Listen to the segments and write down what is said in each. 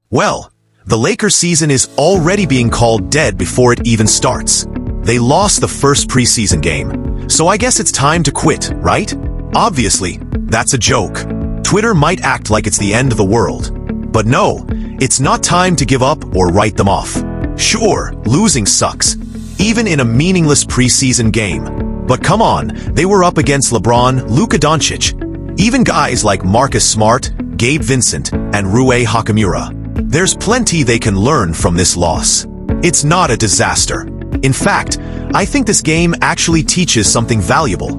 Well, the Lakers season is already being called dead before it even starts. They lost the first preseason game, so I guess it's time to quit, right? Obviously, that's a joke. Twitter might act like it's the end of the world. But no, it's not time to give up or write them off. Sure, losing sucks, even in a meaningless preseason game. But come on, they were up against LeBron, Luka Doncic, even guys like Marcus Smart, Gabe Vincent, and Rui Hachimura. There's plenty they can learn from this loss. It's not a disaster. In fact, I think this game actually teaches something valuable.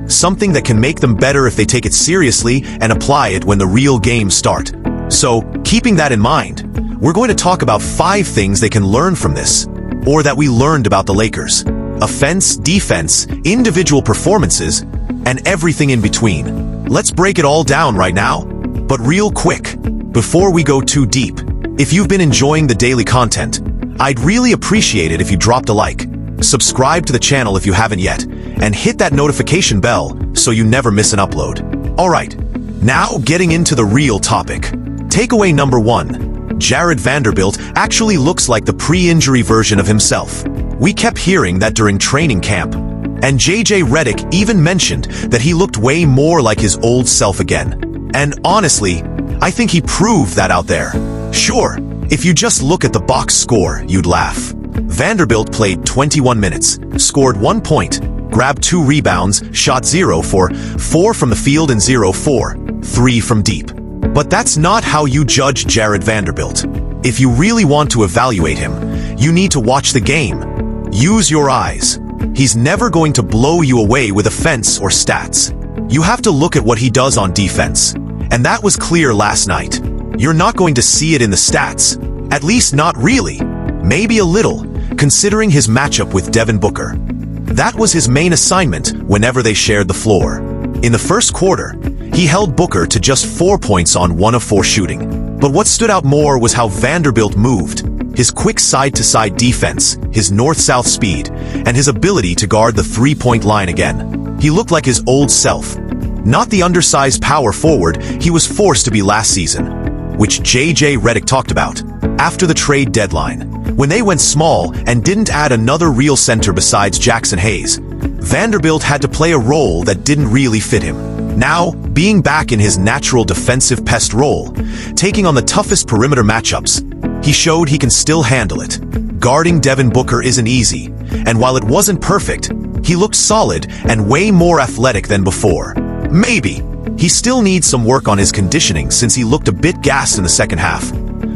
Something that can make them better if they take it seriously and apply it when the real games start. So, keeping that in mind, we're going to talk about 5 things they can learn from this, or that we learned about the Lakers. Offense, defense, individual performances, and everything in between. Let's break it all down right now. But real quick, before we go too deep, if you've been enjoying the daily content, I'd really appreciate it if you dropped a like, subscribe to the channel if you haven't yet, and hit that notification bell so you never miss an upload. Alright, now getting into the real topic. Takeaway number 1. Jared Vanderbilt actually looks like the pre-injury version of himself. We kept hearing that during training camp, and JJ Redick even mentioned that he looked way more like his old self again. And honestly, I think he proved that out there. Sure, if you just look at the box score, you'd laugh. Vanderbilt played 21 minutes, scored 1 point, grabbed 2 rebounds, shot 0 for 4 from the field and 0 for 3 from deep. But that's not how you judge Jared Vanderbilt. If you really want to evaluate him, you need to watch the game. Use your eyes. He's never going to blow you away with offense or stats. You have to look at what he does on defense. And that was clear last night. You're not going to see it in the stats. At least not really. Maybe a little, considering his matchup with Devin Booker. That was his main assignment whenever they shared the floor. In the first quarter, he held Booker to just 4 points on 1 of 4 shooting. But what stood out more was how Vanderbilt moved. His quick side-to-side defense, his north-south speed, and his ability to guard the three-point line again. He looked like his old self. Not the undersized power forward he was forced to be last season, which JJ Redick talked about. After the trade deadline, when they went small and didn't add another real center besides Jackson Hayes, Vanderbilt had to play a role that didn't really fit him. Now, being back in his natural defensive pest role, taking on the toughest perimeter matchups, he showed he can still handle it. Guarding Devin Booker isn't easy, and while it wasn't perfect, he looked solid and way more athletic than before. Maybe he still needs some work on his conditioning since he looked a bit gassed in the second half.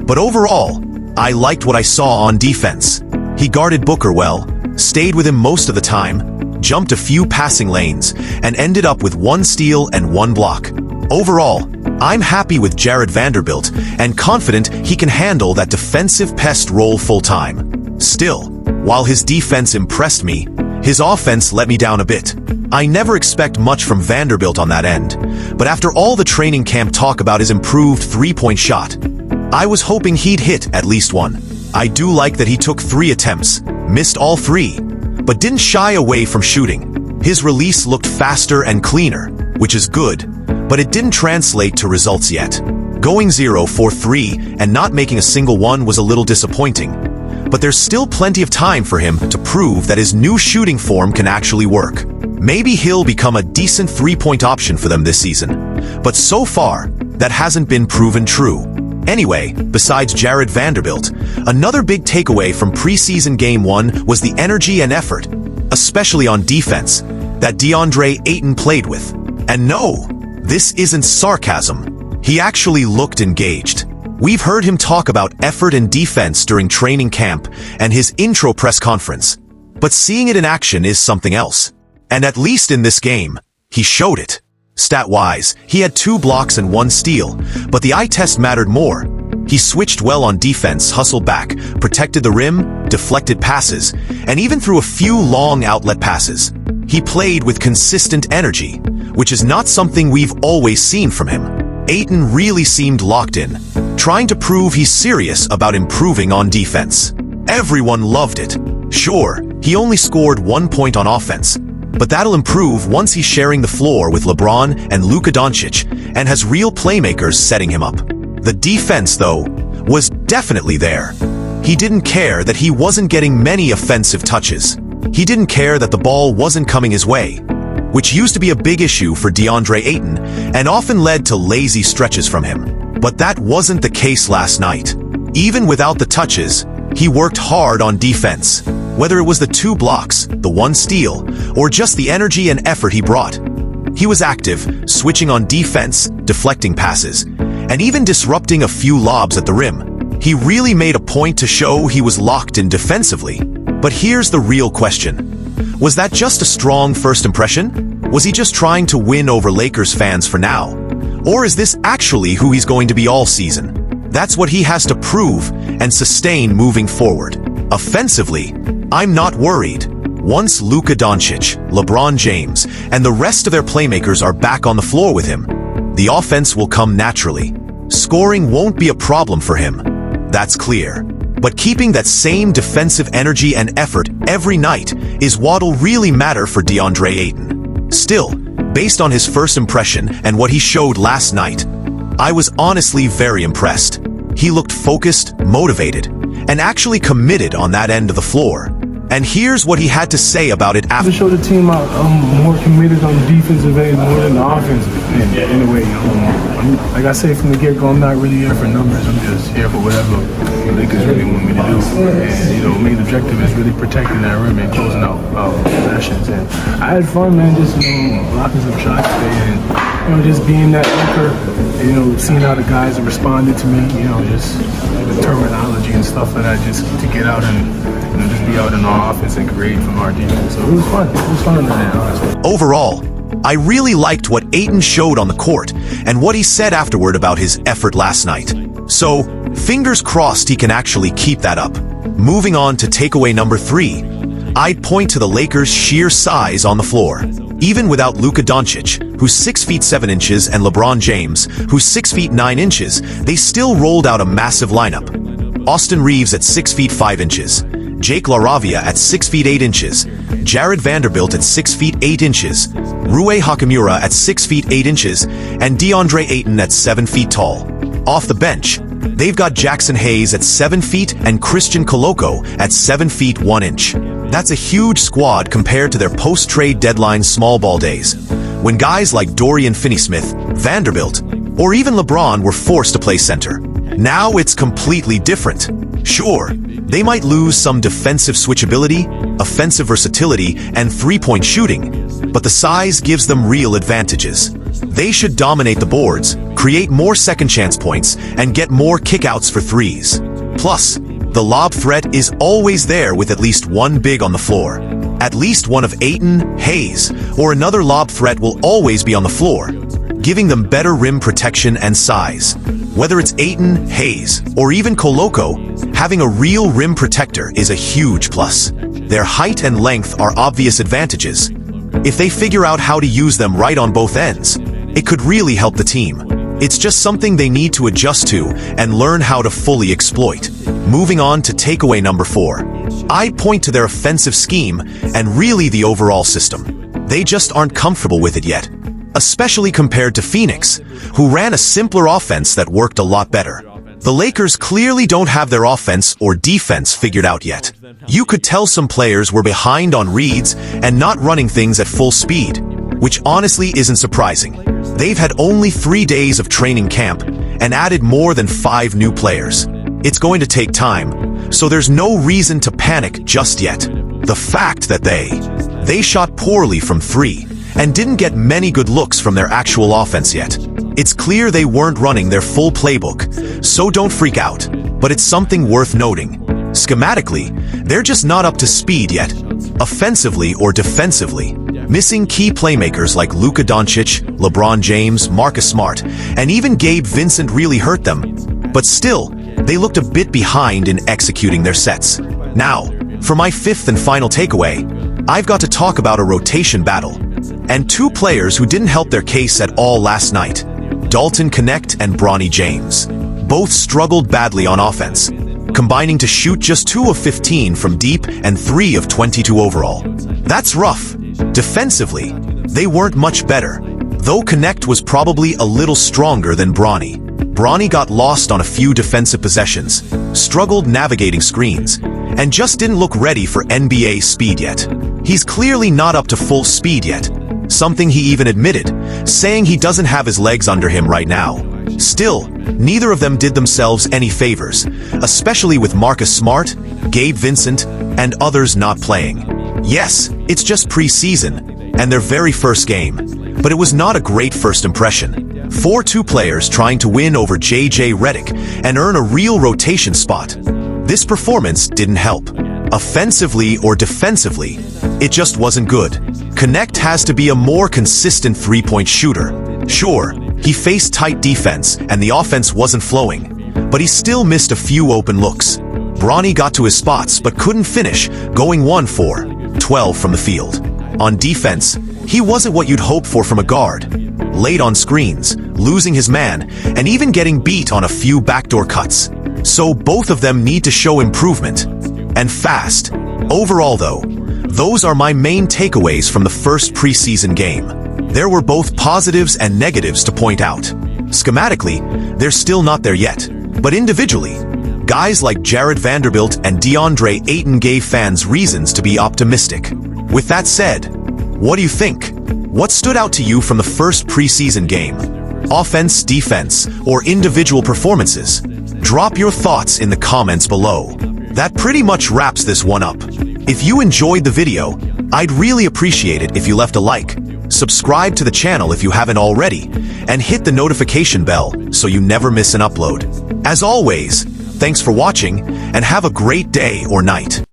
But overall, I liked what I saw on defense. He guarded Booker well, stayed with him most of the time, jumped a few passing lanes, and ended up with 1 steal and 1 block. Overall, I'm happy with Jared Vanderbilt and confident he can handle that defensive pest role full-time. Still, while his defense impressed me, his offense let me down a bit. I never expect much from Vanderbilt on that end, but after all the training camp talk about his improved three-point shot, I was hoping he'd hit at least 1. I do like that he took 3 attempts, missed all 3, but didn't shy away from shooting. His release looked faster and cleaner, which is good, but it didn't translate to results yet. Going 0 for 3 and not making a single one was a little disappointing, but there's still plenty of time for him to prove that his new shooting form can actually work. Maybe he'll become a decent three-point option for them this season, but so far, that hasn't been proven true. Anyway, besides Jared Vanderbilt, another big takeaway from preseason Game 1 was the energy and effort, especially on defense, that Deandre Ayton played with. And no, this isn't sarcasm. He actually looked engaged. We've heard him talk about effort and defense during training camp and his intro press conference, but seeing it in action is something else. And at least in this game, he showed it. Stat-wise, he had 2 blocks and 1 steal, but the eye test mattered more. He switched well on defense, hustled back, protected the rim, deflected passes, and even threw a few long outlet passes. He played with consistent energy, which is not something we've always seen from him. Ayton really seemed locked in, trying to prove he's serious about improving on defense. Everyone loved it. Sure, he only scored 1 point on offense, but that'll improve once he's sharing the floor with LeBron and Luka Doncic and has real playmakers setting him up. The defense, though, was definitely there. He didn't care that he wasn't getting many offensive touches. He didn't care that the ball wasn't coming his way, which used to be a big issue for Deandre Ayton and often led to lazy stretches from him. But that wasn't the case last night. Even without the touches, he worked hard on defense. Whether it was the 2 blocks, the 1 steal, or just the energy and effort he brought. He was active, switching on defense, deflecting passes, and even disrupting a few lobs at the rim. He really made a point to show he was locked in defensively. But here's the real question. Was that just a strong first impression? Was he just trying to win over Lakers fans for now? Or is this actually who he's going to be all season? That's what he has to prove and sustain moving forward. Offensively, I'm not worried. Once Luka Doncic, LeBron James, and the rest of their playmakers are back on the floor with him, the offense will come naturally. Scoring won't be a problem for him. That's clear. But keeping that same defensive energy and effort every night is what'll really matter for Deandre Ayton. Still, based on his first impression and what he showed last night, I was honestly very impressed. He looked focused, motivated, and actually committed on that end of the floor. And here's what he had to say about it after. To show the team I'm more committed on the defensive end more than the offensive end, in a way. Like I say from the get-go, I'm not really here for numbers. I'm just here for whatever the Lakers really want me to do. And, main objective is really protecting that rim and closing out possessions. And I had fun, man, just, blocking some shots today and, just being that anchor, seeing how the guys have responded to me, just the terminology and stuff like that, just to get out and, just be out in our offense and create from our defense. So it was fun. It was fun today, honestly. Overall, I really liked what Ayton showed on the court and what he said afterward about his effort last night. So, fingers crossed he can actually keep that up. Moving on to takeaway number 3, I'd point to the Lakers' sheer size on the floor. Even without Luka Doncic, who's 6 feet 7 inches, and LeBron James, who's 6 feet 9 inches, they still rolled out a massive lineup. Austin Reeves at 6 feet 5 inches, Jake LaRavia at 6 feet 8 inches, Jared Vanderbilt at 6 feet 8 inches, Rui Hachimura at 6 feet 8 inches, and Deandre Ayton at 7 feet tall. Off the bench, they've got Jackson Hayes at 7 feet and Christian Koloko at 7 feet 1 inch. That's a huge squad compared to their post-trade deadline small ball days, when guys like Dorian Finney-Smith, Vanderbilt, or even LeBron were forced to play center. Now it's completely different. Sure, they might lose some defensive switchability, offensive versatility, and three-point shooting, but the size gives them real advantages. They should dominate the boards, create more second-chance points, and get more kickouts for threes. Plus, the lob threat is always there with at least one big on the floor. At least one of Ayton, Hayes, or another lob threat will always be on the floor, giving them better rim protection and size. Whether it's Ayton, Hayes, or even Koloko, having a real rim protector is a huge plus. Their height and length are obvious advantages. If they figure out how to use them right on both ends, it could really help the team. It's just something they need to adjust to and learn how to fully exploit. Moving on to takeaway number 4. I'd point to their offensive scheme and really the overall system. They just aren't comfortable with it yet, especially compared to Phoenix, who ran a simpler offense that worked a lot better. The Lakers clearly don't have their offense or defense figured out yet. You could tell some players were behind on reads and not running things at full speed, which honestly isn't surprising. They've had only 3 days of training camp and added more than 5 new players. It's going to take time, so there's no reason to panic just yet. The fact that they shot poorly from 3 and didn't get many good looks from their actual offense yet. It's clear they weren't running their full playbook, so don't freak out, but it's something worth noting. Schematically, they're just not up to speed yet, offensively or defensively. Missing key playmakers like Luka Doncic, LeBron James, Marcus Smart, and even Gabe Vincent really hurt them. But still, they looked a bit behind in executing their sets. Now, for my 5th and final takeaway, I've got to talk about a rotation battle, and 2 players who didn't help their case at all last night, Dalton Connect and Bronny James. Both struggled badly on offense, combining to shoot just 2 of 15 from deep and 3 of 22 overall. That's rough. Defensively, they weren't much better, though Connect was probably a little stronger than Bronny. Bronny got lost on a few defensive possessions, struggled navigating screens, and just didn't look ready for NBA speed yet. He's clearly not up to full speed yet, something he even admitted, saying he doesn't have his legs under him right now. Still, neither of them did themselves any favors, especially with Marcus Smart, Gabe Vincent, and others not playing. Yes, it's just preseason, and their very first game, but it was not a great first impression. 4-2 players trying to win over JJ Redick and earn a real rotation spot. This performance didn't help. Offensively or defensively, it just wasn't good. Connect has to be a more consistent three-point shooter. Sure, he faced tight defense and the offense wasn't flowing, but he still missed a few open looks. Bronny got to his spots but couldn't finish, going 1 for 12 from the field. On defense, he wasn't what you'd hope for from a guard. Late on screens, losing his man, and even getting beat on a few backdoor cuts. So both of them need to show improvement. And fast. Overall though, those are my main takeaways from the first preseason game. There were both positives and negatives to point out. Schematically, they're still not there yet. But individually, guys like Jared Vanderbilt and Deandre Ayton gave fans reasons to be optimistic. With that said, what do you think? What stood out to you from the first preseason game? Offense, defense, or individual performances? Drop your thoughts in the comments below. That pretty much wraps this one up. If you enjoyed the video, I'd really appreciate it if you left a like, subscribe to the channel if you haven't already, and hit the notification bell so you never miss an upload. As always, thanks for watching, and have a great day or night.